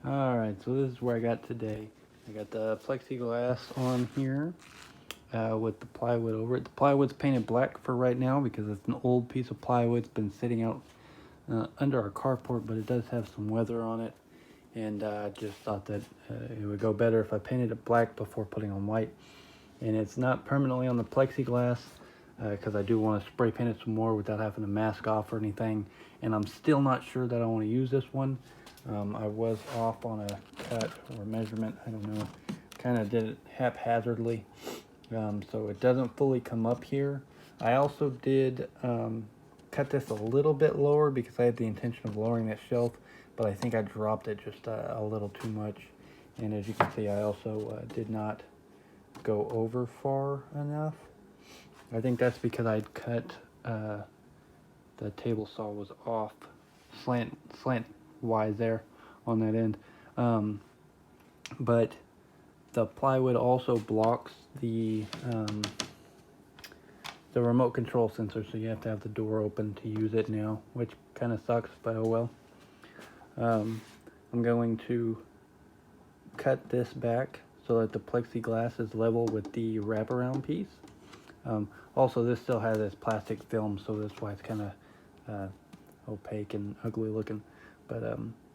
Alright, so this is where I got today. I got the plexiglass on here with the plywood over it. The plywood's painted black for right now because it's an old piece of plywood. It's been sitting out under our carport, but it does have some weather on it. And I just thought that it would go better if I painted it black before putting on white. And it's not permanently on the plexiglass because I do want to spray paint it some more without having to mask off or anything. And I'm still not sure that I want to use this one. I was off on a cut or measurement, I don't know, kind of did it haphazardly, so it doesn't fully come up here. I also did cut this a little bit lower because I had the intention of lowering that shelf, but I think I dropped it just a little too much. And as you can see, I also did not go over far enough. I think that's because I'd cut, the table saw was off slant wise there on that end, but the plywood also blocks the remote control sensor, so you have to have the door open to use it now, which kind of sucks, but oh well. I'm going to cut this back so that the plexiglass is level with the wraparound piece. Also, this still has this plastic film, so that's why it's kind of opaque and ugly looking. But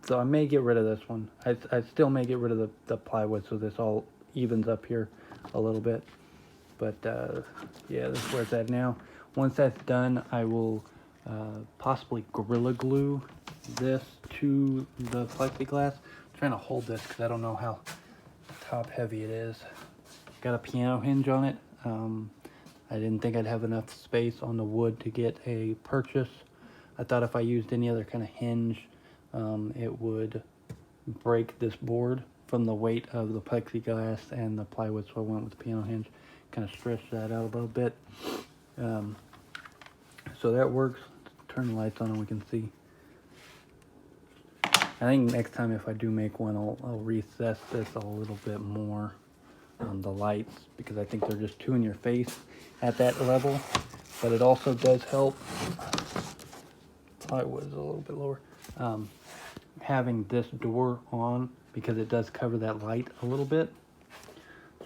so I may get rid of this one. I still may get rid of the plywood, so this all evens up here a little bit. But yeah, this is where it's at now. Once that's done, I will possibly Gorilla Glue this to the plexiglass. I'm trying to hold this because I don't know how top heavy it is. Got a piano hinge on it. I didn't think I'd have enough space on the wood to get a purchase. I thought if I used any other kind of hinge, it would break this board from the weight of the plexiglass and the plywood, so I went with the piano hinge. Kind of stretched that out a little bit. So that works. Turn the lights on and we can see. I think next time if I do make one, I'll recess this a little bit more on the lights, because I think they're just too in your face at that level. But it also does help. Plywood is a little bit lower. Having this door on, because it does cover that light a little bit.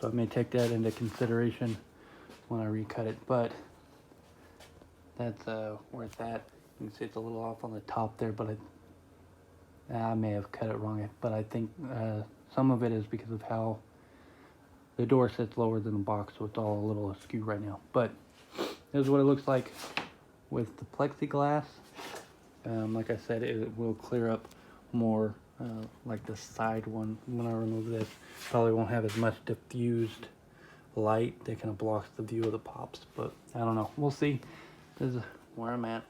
So I may take that into consideration when I recut it, but that's where it's at. You can see it's a little off on the top there, but I may have cut it wrong. But I think some of it is because of how the door sits lower than the box, so it's all a little askew right now. But this is what it looks like with the plexiglass. Like I said, it will clear up more, like the side one when I remove this. Probably won't have as much diffused light that kind of blocks the view of the pops, but I don't know. We'll see. This is where I'm at.